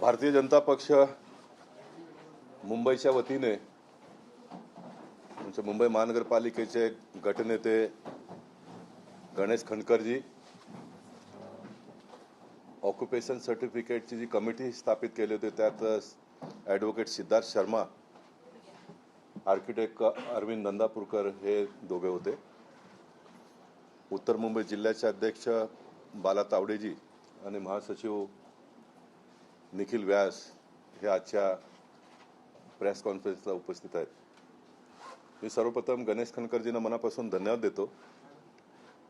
भारतीय जनता पक्ष मुंबईच्या वतीने मुंबई महानगरपालिकेचे गटनेते गणेश खंडकरजी, ऑक्युपेशन सर्टिफिकेटची जी कमिटी स्थापित केली होती त्यात ॲडव्होकेट सिद्धार्थ शर्मा, आर्किटेक्ट अरविंद नंदापूरकर हे दोघे होते. उत्तर मुंबई जिल्ह्याचे अध्यक्ष बाला तावडेजी आणि महासचिव निखिल व्यास हे आजच्या प्रेस कॉन्फरन्सला उपस्थित आहेत. मी सर्वप्रथम गणेश खंडकरजींना मनापासून धन्यवाद देतो.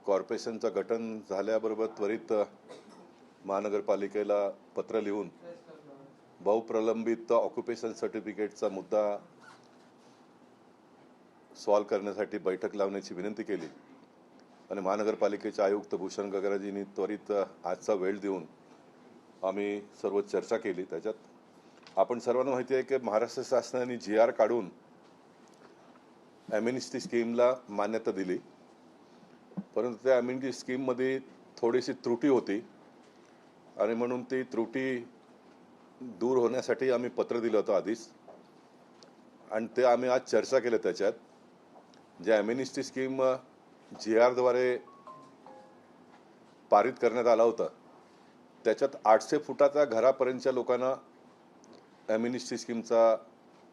कॉर्पोरेशनचं गठन झाल्याबरोबर त्वरित महानगरपालिकेला पत्र लिहून बहुप्रलंबित ऑक्युपेशन सर्टिफिकेटचा मुद्दा सॉल्व्ह करण्यासाठी बैठक लावण्याची विनंती केली आणि महानगरपालिकेचे आयुक्त भूषण गगराजींनी त्वरित आजचा वेळ देऊन आम्ही सर्व चर्चा केली. त्याच्यात आपण सर्वांना माहिती आहे की महाराष्ट्र शासनाने GR काढून ॲम्निस्टी स्कीमला मान्यता दिली, परंतु त्या ॲम्निस्टी स्कीममध्ये थोडीशी त्रुटी होती आणि म्हणून ती त्रुटी दूर होण्यासाठी आम्ही पत्र दिलं होतं आधीच आणि ते आम्ही आज चर्चा केली. त्याच्यात जे ॲम्निस्टी स्कीम GR द्वारे पारित करण्यात आला होता त्याच्यात 800 फुटाच्या घरापर्यंतच्या लोकांना ॲम्निस्टी स्कीमचा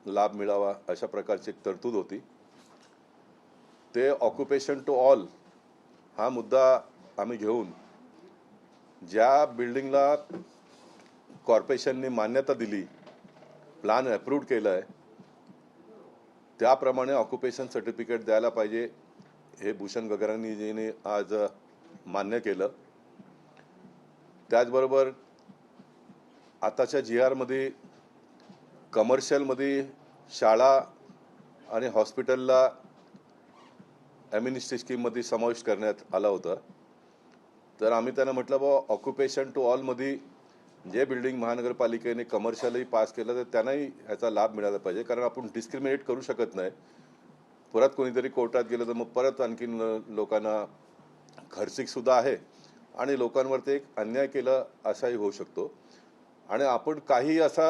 लाभ मिळावा अशा प्रकारची एक तरतूद होती. ते ऑक्युपेशन टू ऑल हा मुद्दा आम्ही घेऊन ज्या बिल्डिंगला कॉर्पोरेशनने मान्यता दिली, प्लॅन अप्रूव्ड केला आहे, त्याप्रमाणे ऑक्युपेशन सर्टिफिकेट द्यायला पाहिजे हे भूषण गगराजींनी आज मान्य केलं. त्याचबरोबर आताच्या GR मध्ये कमर्शियलमध्ये शाळा आणि हॉस्पिटलला ॲम्निस्टी स्कीममध्ये समावेश करण्यात आला होता. तर आम्ही त्यांना म्हटलं बाबा ऑक्युपेशन टू ऑलमध्ये जे बिल्डिंग महानगरपालिकेने कमर्शियलही पास केलं तर त्यांनाही ह्याचा लाभ मिळाला पाहिजे, कारण आपण डिस्क्रिमिनेट करू शकत नाही. परत कोणीतरी कोर्टात गेलं तर मग परत आणखीन लोकांना खर्चिकसुद्धा आहे आणि लोकांवर ते एक अन्याय केला असाही होऊ शकतो. आणि आपण काही असा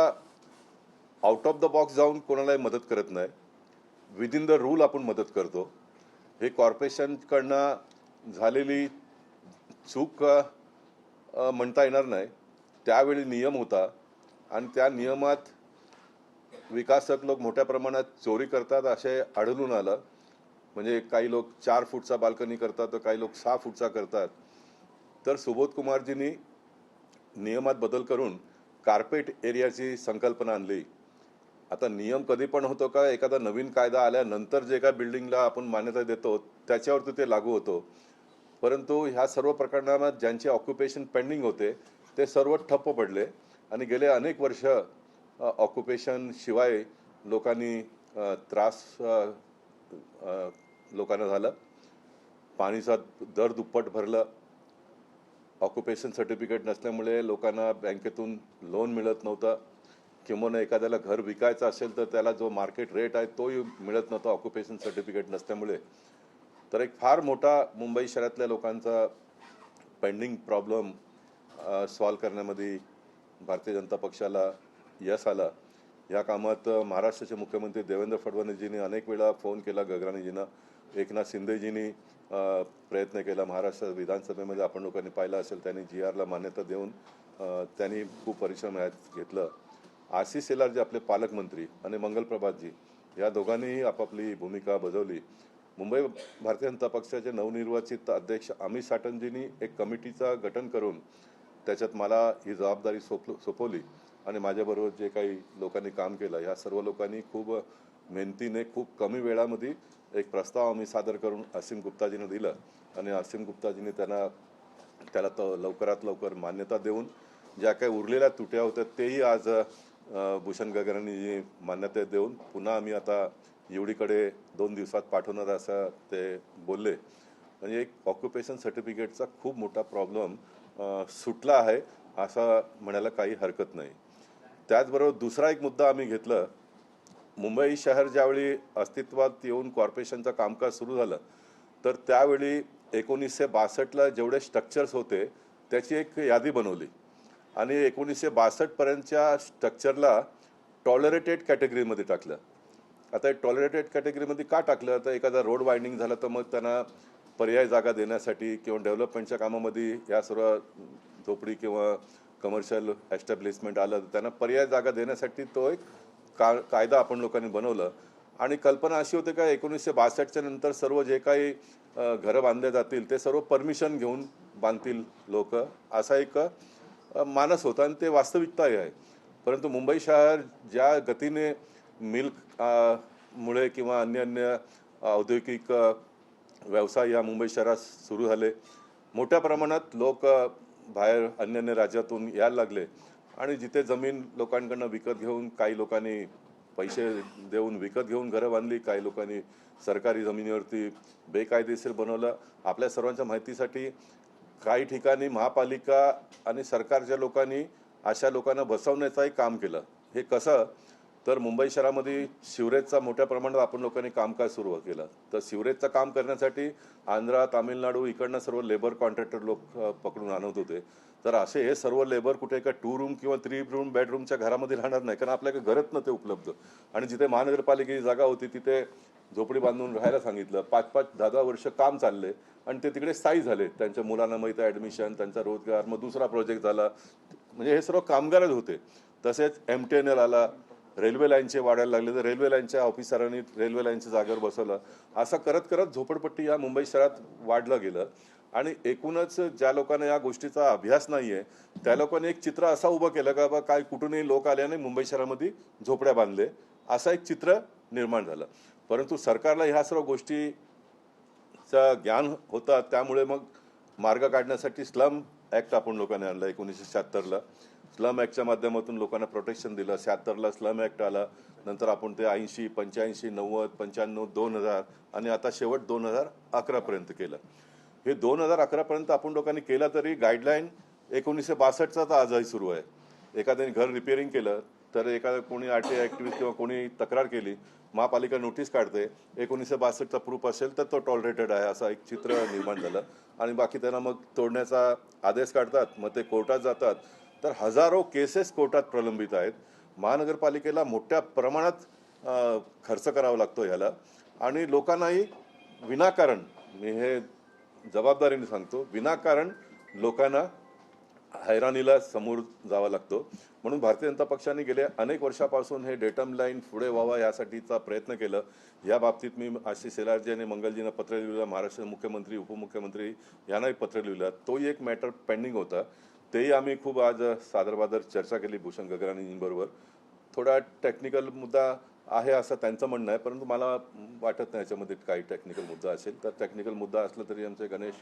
आउट ऑफ द बॉक्स जाऊन कोणालाही मदत करत नाही, विदिन द रूल आपण मदत करतो. हे कॉर्पोरेशनकडनं झालेली चूक म्हणता येणार नाही. त्यावेळी नियम होता आणि त्या नियमात विकासक लोक मोठ्या प्रमाणात चोरी करतात असे आढळून आलं. म्हणजे काही लोक 4 फूटचा बाल्कनी करतात तर काही लोक 6 फूटचा करतात. तर सुबोध कुमारजींनी नियमात बदल करून कार्पेट एरियाची संकल्पना आणली. आता नियम कधी पण होतो का, एखादा नवीन कायदा आल्यानंतर जे काय बिल्डिंगला आपण मान्यता देतो त्याच्यावरती ते लागू होतो. परंतु ह्या सर्व प्रकरणात ज्यांचे ऑक्युपेशन पेंडिंग होते ते सर्व ठप्प पडले आणि गेले अनेक वर्ष ऑक्युपेशन शिवाय लोकांनी त्रास लोकांना झाला. पाणीचा दर दुप्पट भरलं. ऑक्युपेशन सर्टिफिकेट नसल्यामुळे लोकांना बँकेतून लोन मिळत नव्हतं, किंवा एखाद्याला घर विकायचं असेल तर त्याला जो मार्केट रेट आहे तोही मिळत नव्हता ऑक्युपेशन सर्टिफिकेट नसल्यामुळे. तर एक फार मोठा मुंबई शहरातल्या लोकांचा पेंडिंग प्रॉब्लेम सॉल्व्ह करण्यामध्ये भारतीय जनता पक्षाला यश आलं. या कामात महाराष्ट्राचे मुख्यमंत्री देवेंद्र फडणवीसजींनी अनेक वेळा फोन केला गगराजींना, एकनाथ शिंदेजींनी प्रयत्न केला. महाराष्ट्र विधानसभेमध्ये आपण लोकांनी पाहिलं असेल त्यांनी GRला मान्यता देऊन त्यांनी खूप परिश्रम घेतलं. आशिष शेलार जे आपले पालकमंत्री आणि मंगलप्रभातजी या दोघांनीही आपापली भूमिका बजावली. मुंबई भारतीय जनता पक्षाचे नवनिर्वाचित अध्यक्ष अमित साटमजींनी एक कमिटीचं गठन करून त्याच्यात मला ही जबाबदारी सोपवली आणि माझ्याबरोबर जे काही लोकांनी काम केलं ह्या सर्व लोकांनी खूप मेहनतीने खूप कमी वेळामध्ये एक प्रस्ताव आम्ही सादर करून असीम गुप्ताजींना दिलं आणि असीम गुप्ताजींनी त्याला लवकरात लवकर मान्यता देऊन ज्या काही उरलेल्या तुट्या होत्या तेही आज भूषण गगरांनी मान्यता देऊन पुन्हा आम्ही आता UDकडे 2 दिवसात पाठवणार असं ते बोलले. म्हणजे एक ऑक्युपेशन सर्टिफिकेटचा खूप मोठा प्रॉब्लेम सुटला आहे असं म्हणायला काही हरकत नाही. त्याचबरोबर दुसरा एक मुद्दा आम्ही घेतला. मुंबई शहर ज्यावेळी अस्तित्वात येऊन कॉर्पोरेशनचं कामकाज सुरू झालं तर त्यावेळी 1962ला जेवढे स्ट्रक्चर्स होते त्याची एक यादी बनवली आणि 1962 पर्यंतच्या स्ट्रक्चरला टॉलरेटेड कॅटेगरीमध्ये टाकलं. आता हे टॉलरेटेड कॅटेगरीमध्ये का टाकलं? तर एखादा रोड वायंडिंग झालं तर मग त्यांना पर्याय जागा देण्यासाठी किंवा डेव्हलपमेंटच्या कामामध्ये या सर्व झोपडी किंवा कमर्शियल एस्टॅब्लिशमेंट आलं तर त्यांना पर्याय जागा देण्यासाठी तो एक कायदा आपण लोकांनी बनवलं. आणि कल्पना अशी होती का 1962च्या नंतर सर्व जे काही घरं बांधले जातील ते सर्व परमिशन घेऊन बांधतील लोक, असा एक मानस होता आणि ते वास्तविकताही आहे. परंतु मुंबई शहर ज्या गतीने मिल्क मुळे किंवा अन्य औद्योगिक व्यवसाय या मुंबई शहरात सुरू झाले, मोठ्या प्रमाणात लोक बाहेर अन्य राज्यातून यायला लागले आणि जिथे जमीन लोकांकडनं विकत घेऊन, काही लोकांनी पैसे देऊन विकत घेऊन घरं बांधली, काही लोकांनी सरकारी जमिनीवरती बेकायदेशीर बनवलं. आपल्या सर्वांच्या माहितीसाठी काही ठिकाणी महापालिका आणि सरकारच्या लोकांनी अशा लोकांना बसवण्याचंही काम केलं. हे कसं? तर मुंबई शहरामध्ये सिवरेजचा मोठ्या प्रमाणात आपण लोकांनी कामकाज सुरू केलं. तर सिवरेजचं काम करण्यासाठी आंध्रा, तामिळनाडू इकडनं सर्व लेबर कॉन्ट्रॅक्टर लोक पकडून आणत होते. तर असे हे सर्व लेबर कुठे एका 2 रूम किंवा 3 रूम बेडरूमच्या घरामध्ये राहणार नाही, कारण आपल्याकडे घरच नव्हते उपलब्ध. आणि जिथे महानगरपालिकेची जागा होती तिथे झोपडी बांधून राहायला सांगितलं. 5-5, 10-10 वर्ष काम चालले आणि ते तिकडे स्थायी झाले. त्यांच्या मुलांना माहीत आहे ॲडमिशन, त्यांचा रोजगार, मग दुसरा प्रोजेक्ट झाला. म्हणजे हे सर्व कामगारच होते. तसेच MTNL आला, रेल्वे लाईनचे वाढायला लागले तर रेल्वे लाईनच्या ऑफिसरांनी रेल्वे लाईनच्या जागेवर बसवलं. असं करत करत झोपडपट्टी या मुंबई शहरात वाढलं गेलं. आणि एकूणच ज्या लोकांना या गोष्टीचा अभ्यास नाही आहे त्या लोकांनी एक चित्र असं उभं केलं का बा काय कुठूनही लोक आल्याने मुंबई शहरामध्ये झोपड्या बांधले, असं एक चित्र निर्माण झालं. परंतु सरकारला ह्या सर्व गोष्टीचं ज्ञान होतं, त्यामुळे मग मार्ग काढण्यासाठी स्लम ॲक्ट आपण लोकांनी आणला 1976ला. स्लम ॲक्टच्या माध्यमातून लोकांना प्रोटेक्शन दिलं. 76ला स्लम ॲक्ट आला. नंतर आपण ते 80, 85, 90, 95, 2000 आणि आता शेवट 2011 पर्यंत केलं. हे 2011 पर्यंत आपण लोकांनी केलं, तरी गाईडलाईन 1962चा तर आजही सुरू आहे. एखाद्याने घर रिपेअरिंग केलं तर एखादा कोणी RTI ॲक्टिव्हिस्ट किंवा कोणी तक्रार केली, महापालिका नोटीस काढते, 1962चा प्रूफ असेल तर तो टॉलरेटेड आहे, असं एक चित्र निर्माण झालं. आणि बाकी त्यांना मग तोडण्याचा आदेश काढतात, मग ते कोर्टात जातात. तर हजारो केसेस कोर्टात प्रलंबित आहेत. महानगरपालिकेला मोठ्या प्रमाणात खर्च करावा लागतो ह्याला. आणि लोकांनाही विनाकारण, मी हे जबाबदारीने सांगतो, विनाकारण लोकांना हैराणीला समोर जावं लागतो. म्हणून भारतीय जनता पक्षाने गेल्या अनेक वर्षापासून हे डेटम लाईन पुढे व्हावा यासाठीचा प्रयत्न केलं. या बाबतीत मी आशिष शेलारजी आणि मंगलजींना पत्र लिहिलं, महाराष्ट्र मुख्यमंत्री, उपमुख्यमंत्री यांनाही पत्र लिहिलं. तोही एक मॅटर पेंडिंग होता, तेही आम्ही खूप आज सादरबादर चर्चा केली भूषण गगरानींबरोबर. थोडा टेक्निकल मुद्दा आहे असं त्यांचं म्हणणं आहे, परंतु मला वाटत नाही याच्यामध्ये काही टेक्निकल मुद्दा असेल. तर टेक्निकल मुद्दा असला तरी आमचे गणेश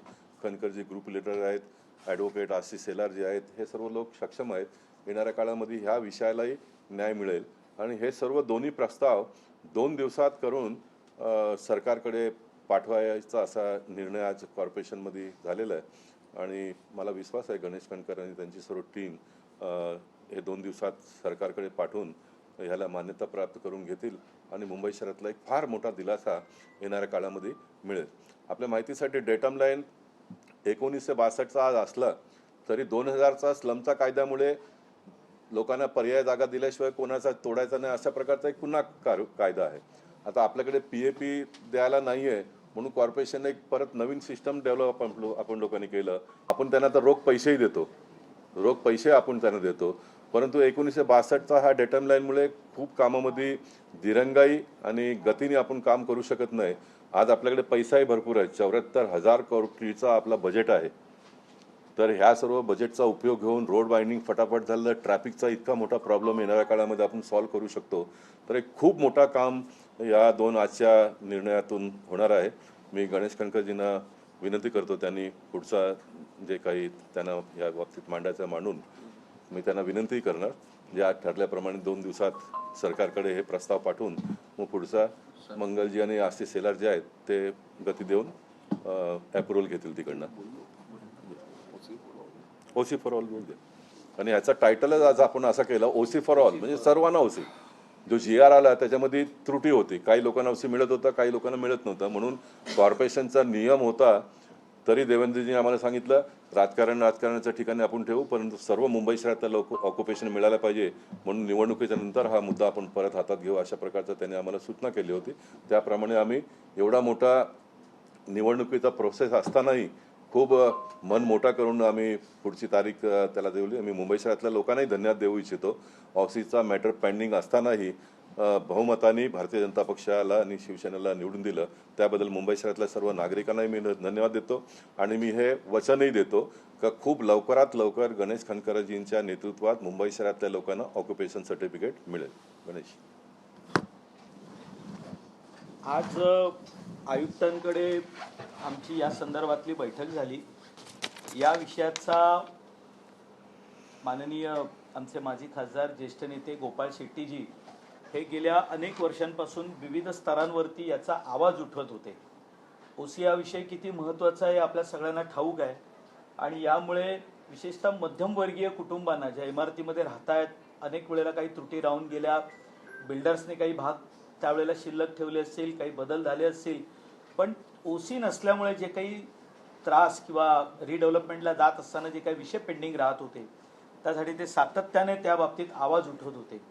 खनकरजी ग्रुप लीडर आहेत, ॲडव्होकेट आशिष शेलारजी आहेत, हे सर्व लोक सक्षम आहेत. येणाऱ्या काळामध्ये ह्या विषयालाही न्याय मिळेल. आणि हे सर्व दोन्ही प्रस्ताव 2 दिवसात करून सरकारकडे पाठवायचा असा निर्णय आज कॉर्पोरेशनमध्ये झालेला आहे. आणि मला विश्वास आहे गणेश खनकर आणि त्यांची सर्व टीम हे 2 दिवसात सरकारकडे पाठवून ह्याला मान्यता प्राप्त करून घेतील आणि मुंबई शहरातला एक फार मोठा दिलासा येणाऱ्या काळामध्ये मिळेल. आपल्या माहितीसाठी डेटम लाईन 1962चा आज असला तरी 2000चा स्लमचा कायद्यामुळे लोकांना पर्याय जागा दिल्याशिवाय कोणाचा तोडायचा नाही, अशा प्रकारचा एक पुन्हा कायदा आहे. आता आपल्याकडे PAP द्यायला नाही आहे म्हणून कॉर्पोरेशनने एक परत नवीन सिस्टम डेव्हलप आपण लोकांनी केलं. आपण त्यांना तर रोख पैसेही देतो, रोख पैसे आपण त्यांना देतो. परंतु 1962चा हा डेटम लाईनमुळे खूप कामामध्ये दिरंगाई आणि गतीने आपण काम करू शकत नाही. आज आपल्याकडे पैसाही भरपूर आहे, 74,000 कोटीचा आपला बजेट आहे. तर ह्या सर्व बजेटचा उपयोग घेऊन रोड वायंडिंग फटाफट झालं, ट्रॅफिकचा इतका मोठा प्रॉब्लेम येणाऱ्या काळामध्ये आपण सॉल्व्ह करू शकतो. तर एक खूप मोठा काम या 2 आजच्या निर्णयातून होणार आहे. मी गणेश खनकरजींना विनंती करतो, त्यांनी पुढचा जे काही त्यांना या बाबतीत मांडायचं मांडून मी त्यांना विनंती करणार, जे आज ठरल्याप्रमाणे 2 दिवसात सरकारकडे हे प्रस्ताव पाठवून मग पुढचा मंगलजी आणि आशिष शेलार जे आहेत ते गती देऊन अप्रुव्हल घेतील तिकडनं. OC फॉर ऑल बोल दे. आणि ह्याचा टायटलच आज आपण असा केला, OC फॉर ऑल, म्हणजे सर्वांना OC. जो GR आला त्याच्यामध्ये त्रुटी होती, काही लोकांना OC मिळत होता, काही लोकांना मिळत नव्हतं. म्हणून कॉर्पोरेशनचा नियम होता तरी देवेंद्रजींनी आम्हाला सांगितलं राजकारणाच्या ठिकाणी आपण ठेवू, परंतु सर्व मुंबई शहरातल्या ऑक्युपेशन मिळायला पाहिजे, म्हणून निवडणुकीच्या नंतर हा मुद्दा आपण परत हातात घेऊ, अशा प्रकारचं त्यांनी आम्हाला सूचना केली होती. त्याप्रमाणे आम्ही एवढा मोठा निवडणुकीचा प्रोसेस असतानाही खूप मन मोठा करून आम्ही पुढची तारीख त्याला दिली. आम्ही मुंबई शहरातल्या लोकांनाही धन्यवाद देऊ इच्छितो. ऑफिसचा मॅटर पेंडिंग असतानाही बहुमताने भारतीय जनता पक्षाला आणि शिवसेनेला निवडून दिलं, त्याबद्दल मुंबई शहरातल्या सर्व नागरिकांनाही मी धन्यवाद देतो. आणि मी हे वचनही देतो का खूप लवकरात लवकर गणेश खंडकरजींच्या नेतृत्वात मुंबई शहरातल्या लोकांना ऑक्युपेशन सर्टिफिकेट मिळेल. गणेश, आज आयुक्तांकडे आमची या संदर्भातली बैठक झाली. या विषयाचा माननीय आमचे माजी खासदार ज्येष्ठ नेते गोपाळ शेट्टीजी हे गेल्या अनेक वर्षांपासून विविध स्तरांवरती याचा आवाज उठवत होते. ओसी हा विषय किती महत्त्वाचा आहे आपल्या सगळ्यांना ठाऊक आहे. आणि यामुळे विशेषतः मध्यमवर्गीय कुटुंबांना ज्या इमारतीमध्ये राहतायत, अनेक वेळेला काही त्रुटी राहून गेल्या, बिल्डर्सने काही भाग त्यावेळेला शिल्लक ठेवले असतील, काही बदल झाले असतील, पण ओसी नसल्यामुळे जे काही त्रास किंवा रिडेव्हलपमेंटला जात असताना जे काही विषय पेंडिंग राहत होते, त्यासाठी ते सातत्याने त्या बाबतीत आवाज उठवत होते.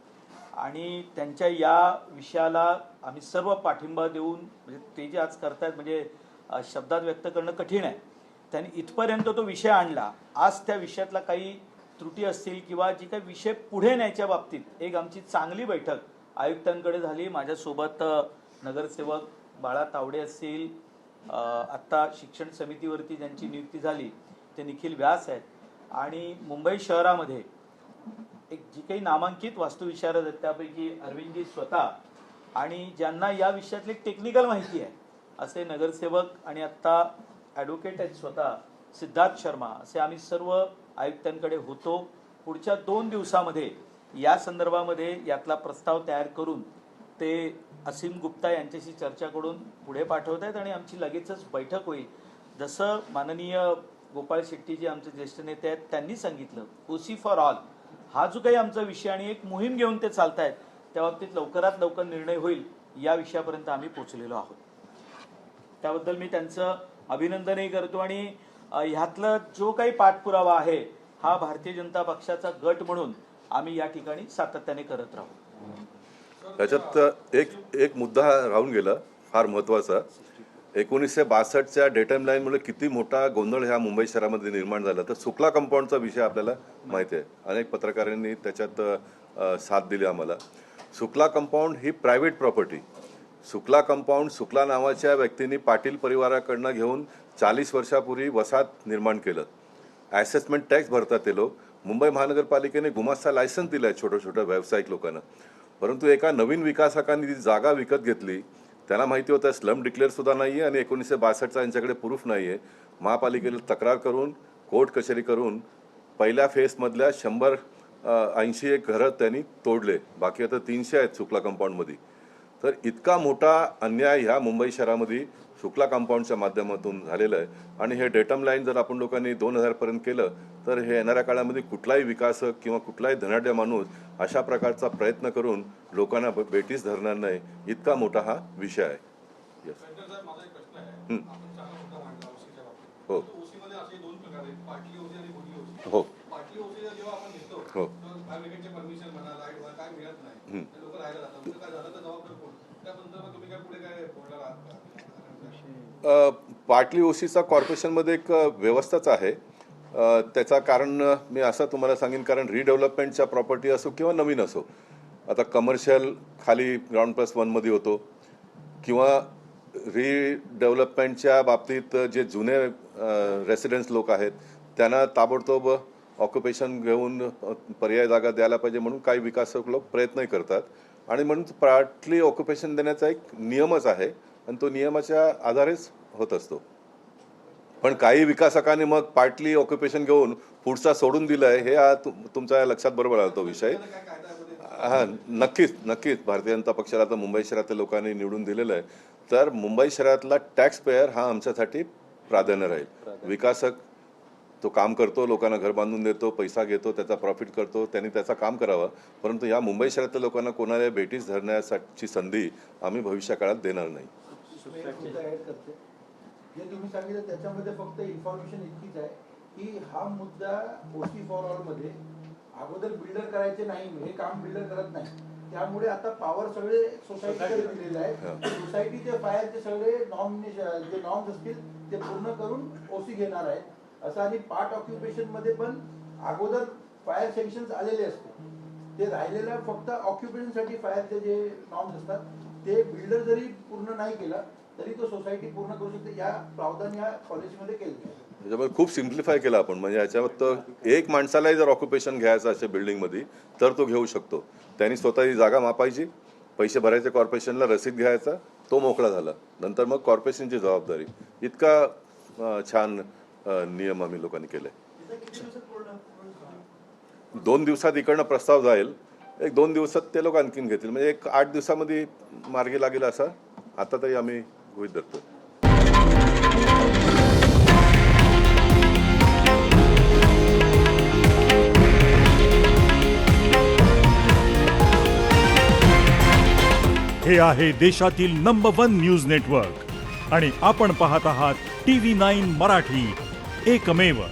आणि त्यांच्या या विषयाला आम्ही सर्व पाठिंबा देऊन, म्हणजे ते जे आज करतायत म्हणजे शब्दात व्यक्त करणं कठीण आहे, त्यांनी इथपर्यंत तो विषय आणला. आज त्या विषयातला काही त्रुटी असतील किंवा जी काही विषय पुढे न्यायच्या बाबतीत एक आमची चांगली बैठक आयुक्तांकडे झाली. माझ्यासोबत नगरसेवक बाळा तावडे असतील, आत्ता शिक्षण समितीवरती ज्यांची नियुक्ती झाली ते निखिल व्यास आहेत, आणि मुंबई शहरामध्ये एक जी काही नामांकित वास्तुविशारद आहेत त्यापैकी अरविंदजी स्वतः, आणि ज्यांना या विषयातली टेक्निकल माहिती आहे असे नगरसेवक आणि आत्ता ॲडव्होकेट आहेत स्वतः सिद्धार्थ शर्मा, असे आम्ही सर्व आयुक्तांकडे होतो. पुढच्या 2 दिवसामध्ये या संदर्भामध्ये यातला प्रस्ताव तयार करून ते असीम गुप्ता यांच्याशी चर्चा करून पुढे पाठवत आहेत आणि आमची लगेचच बैठक होईल. जसं माननीय गोपाळ शेट्टीजी आमचे ज्येष्ठ नेते आहेत त्यांनी सांगितलं, ओसी फॉर ऑल हा जो काही आमचा विषय आणि एक मोहीम घेऊन ते चालतायत, त्या बाबतीत लवकरात लवकर निर्णय होईल या विषयापर्यंत आम्ही पोहोचलेलो आहोत. त्याबद्दल मी त्यांचं अभिनंदनही करतो. आणि ह्यातलं जो काही पाठपुरावा आहे हा भारतीय जनता पक्षाचा गट म्हणून आम्ही या ठिकाणी सातत्याने करत राहू. त्याच्यात एक मुद्दा राहून गेला फार महत्त्वाचा. 1962च्या डेटम लाईनमुळे किती मोठा गोंधळ ह्या मुंबई शहरामध्ये निर्माण झाला. तर सुकला कंपाऊंडचा विषय आपल्याला माहिती आहे, अनेक पत्रकारांनी त्याच्यात साथ दिली आम्हाला. सुकला कंपाऊंड ही प्रायव्हेट प्रॉपर्टी. सुकला कंपाऊंड सुकला नावाच्या व्यक्तींनी पाटील परिवाराकडनं घेऊन 40 वर्षापूर्वी वसाहत निर्माण केलं. ॲसेसमेंट टॅक्स भरतात ते लोक. मुंबई महानगरपालिकेने गुमास्ता लायसन्स दिलं आहे छोट्या छोट्या व्यावसायिक लोकांना. परंतु एका नवीन विकासकांनी ती जागा विकत घेतली. त्यांना माहिती होतं स्लम डिक्लेअरसुद्धा नाही आहे आणि 1962चा यांच्याकडे प्रूफ नाही आहे. महापालिकेला तक्रार करून कोर्ट कचेरी करून पहिल्या फेजमधल्या 181 घरं त्यांनी तोडले. बाकी आता 300 आहेत सुकला कंपाऊंडमध्ये. तर इतका मोठा अन्याय ह्या मुंबई शहरामध्ये सुकला कंपाऊंडच्या माध्यमातून झालेलं आहे. आणि हे डेटम लाईन जर आपण लोकांनी 2000 पर्यंत केलं तर हे येणाऱ्या काळामध्ये कुठलाही विकासक किंवा कुठलाही धनाढ्य माणूस अशा प्रकारचा प्रयत्न करून लोकांना बेटीस धरणार नाही, इतका मोठा हा विषय आहे. हो हो हो. पाटली ओसीचा कॉर्पोरेशनमध्ये एक व्यवस्थाच आहे. त्याचा कारण मी असं तुम्हाला सांगेन, कारण रिडेव्हलपमेंटच्या प्रॉपर्टी असो किंवा नवीन असो, आता कमर्शियल खाली ग्राउंड प्लस 1मध्ये होतो किंवा रिडेव्हलपमेंटच्या बाबतीत जे जुने रेसिडेन्स लोक आहेत त्यांना ताबडतोब ऑक्युपेशन घेऊन पर्याय जागा द्यायला पाहिजे म्हणून काही विकासक लोक प्रयत्नही करतात. आणि म्हणून पार्टली ऑक्युपेशन देण्याचा एक नियमच आहे आणि तो नियमाच्या आधारेच होत असतो. पण काही विकासकांनी मग पार्टली ऑक्युपेशन घेऊन पुढचा सोडून दिलाय, हे तुमच्या लक्षात बरोबर आला तो विषय. हां, नक्कीच भारतीय जनता पक्षाला आता मुंबई शहरातल्या लोकांनी निवडून दिलेलं आहे. तर मुंबई शहरातला टॅक्स पेयर हा आमच्यासाठी प्राधान्य राहील. विकासक तो काम करतो, लोकांना घर बांधून देतो, पैसा घेतो, त्याचा प्रॉफिट करतो, त्यांनी त्याचा काम करावं. परंतु या मुंबई शहरातल्या लोकांना कोणाला बेटीस धरण्याची संधी आम्ही भविष्य काळात देणार नाही. जे तुम्ही सांगितलं त्याच्यामध्ये फक्त इन्फॉर्मेशन इतकीच आहे की हा मुद्दा ओसी फॉर ऑल मध्ये अगोदर बिल्डर करायचे नाही, हे काम बिल्डर करत नाही, त्यामुळे आता पॉवर सगळे सोसायटीकडे दिलेले आहे. सोसायटीचे फायरचे सगळे जे नॉर्म्स असतील ते पूर्ण करून ओसी घेणार आहेत असं. आणि पार्ट ऑक्युपेशन मध्ये पण अगोदर फायर सँक्शन्स आलेले असते, ते राहिलेला फक्त ऑक्युपेशन साठी फायरचे जे नॉर्म्स असतात ते बिल्डर जरी पूर्ण नाही केला तरी तो सोसायटी पूर्ण करू शकते. या प्रावधान या पॉलिसीमध्ये केले आहे. त्याच्यामुळे खूप सिम्प्लिफाय केलं आपण. म्हणजे याच्यावर तर एक माणसालाही जर ऑक्युपेशन घ्यायचं असेल बिल्डिंगमध्ये तर तो घेऊ शकतो. त्यांनी स्वतःची जागा मापायची, पैसे भरायचे कॉर्पोरेशनला, रसीद घ्यायचा, तो मोकळा झाला. नंतर मग कॉर्पोरेशनची जबाबदारी. इतका छान नियम आम्ही लोकांनी केलाय. 2 दिवसात इकडनं प्रस्ताव जाईल, 1-2 दिवसात ते लोक आणखीन घेतील. म्हणजे 8 दिवसामध्ये मार्गी लागेल असा आता तरी आम्ही गृहीत धरतो. हे आहे देशातील नंबर 1 न्यूज नेटवर्क आणि आपण पाहत आहात TV9 मराठी, एकमेव.